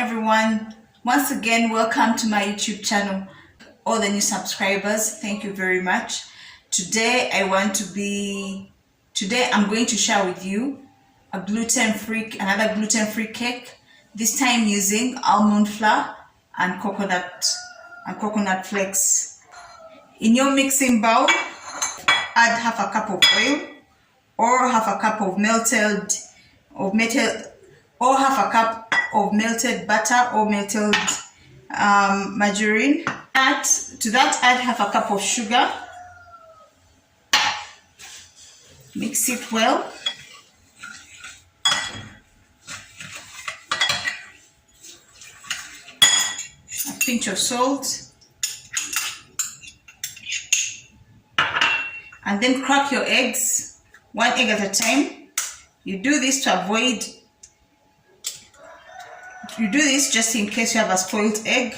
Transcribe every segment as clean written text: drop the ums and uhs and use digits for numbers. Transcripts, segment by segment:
everyone, once again welcome to my YouTube channel. All the new subscribers, thank you very much. Today I'm going to share with you another gluten-free cake, this time using almond flour and coconut flakes. In your mixing bowl, add half a cup of oil or half a cup of melted butter or melted margarine. Add half a cup of sugar. Mix it well. A pinch of salt. And then crack your eggs, one egg at a time. You do this just in case you have a spoiled egg.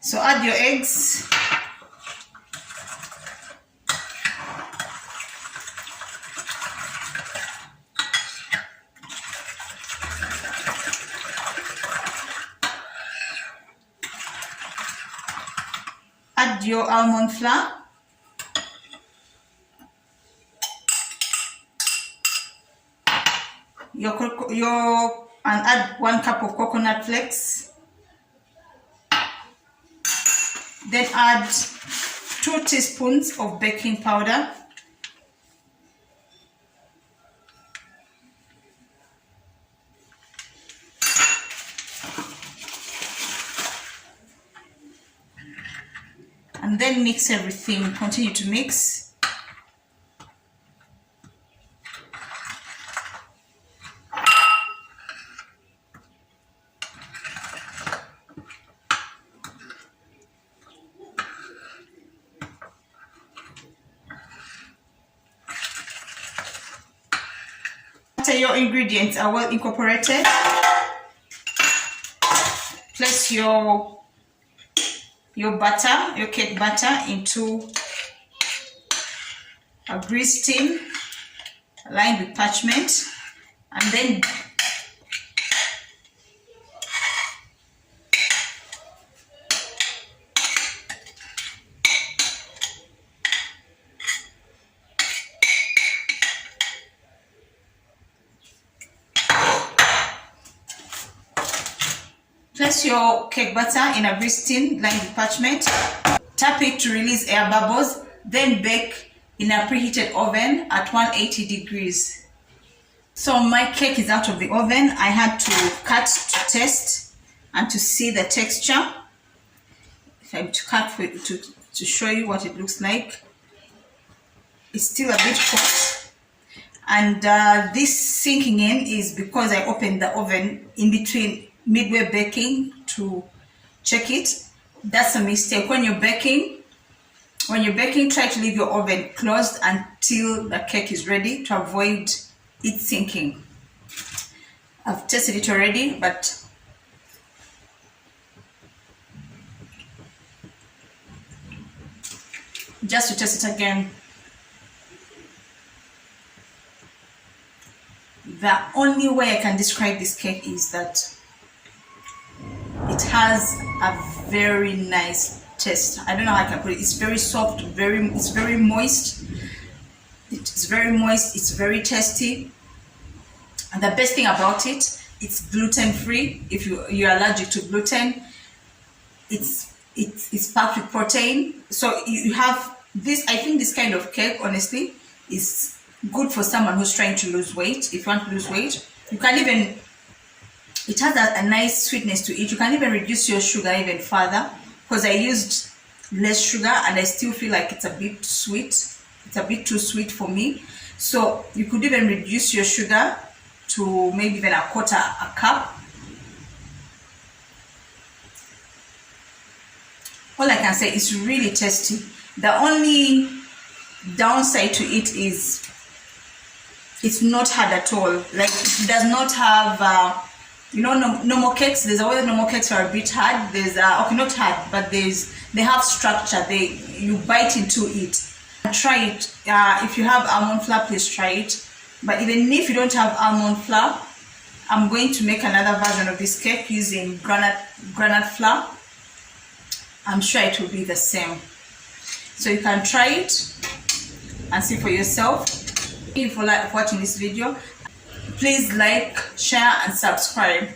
So add your eggs. Add your almond flour. And add 1 cup of coconut flakes. Then add 2 teaspoons of baking powder. And then mix everything. Continue to mix. After your ingredients are well incorporated, place your cake batter into a grease tin lined with parchment, and then place your cake batter in a grease tin lined with parchment. Tap it to release air bubbles. Then bake in a preheated oven at 180 degrees. So my cake is out of the oven. I had to cut to test and to see the texture. If I'm to cut to show you what it looks like, it's still a bit hot. And this sinking in is because I opened the oven in between midway baking to check it. That's a mistake. When you're baking, try to leave your oven closed until the cake is ready to avoid it sinking. I've tested it already, but just to test it again, the only way I can describe this cake is that it has a very nice taste. I don't know how I can put it. It's very soft, it's very moist. It's very moist, it's very tasty. And the best thing about it, it's gluten-free. If you're allergic to gluten, it's packed with protein. So you have this. I think this kind of cake, honestly, is good for someone who's trying to lose weight. If you want to lose weight, you can even, it has a nice sweetness to it. You can even reduce your sugar even further, because I used less sugar and I still feel like it's a bit sweet. It's a bit too sweet for me. So you could even reduce your sugar to maybe even a quarter a cup. All I can say is really tasty. The only downside to it is It's not hard at all. Like, it does not have normal cakes. There's a way normal cakes are a bit hard. There's okay, not hard, but they have structure. You bite into it. Try it. If you have almond flour, please try it. But even if you don't have almond flour, I'm going to make another version of this cake using granite flour. I'm sure it will be the same. So you can try it and see for yourself. Thank you for watching this video. Please like, share and subscribe.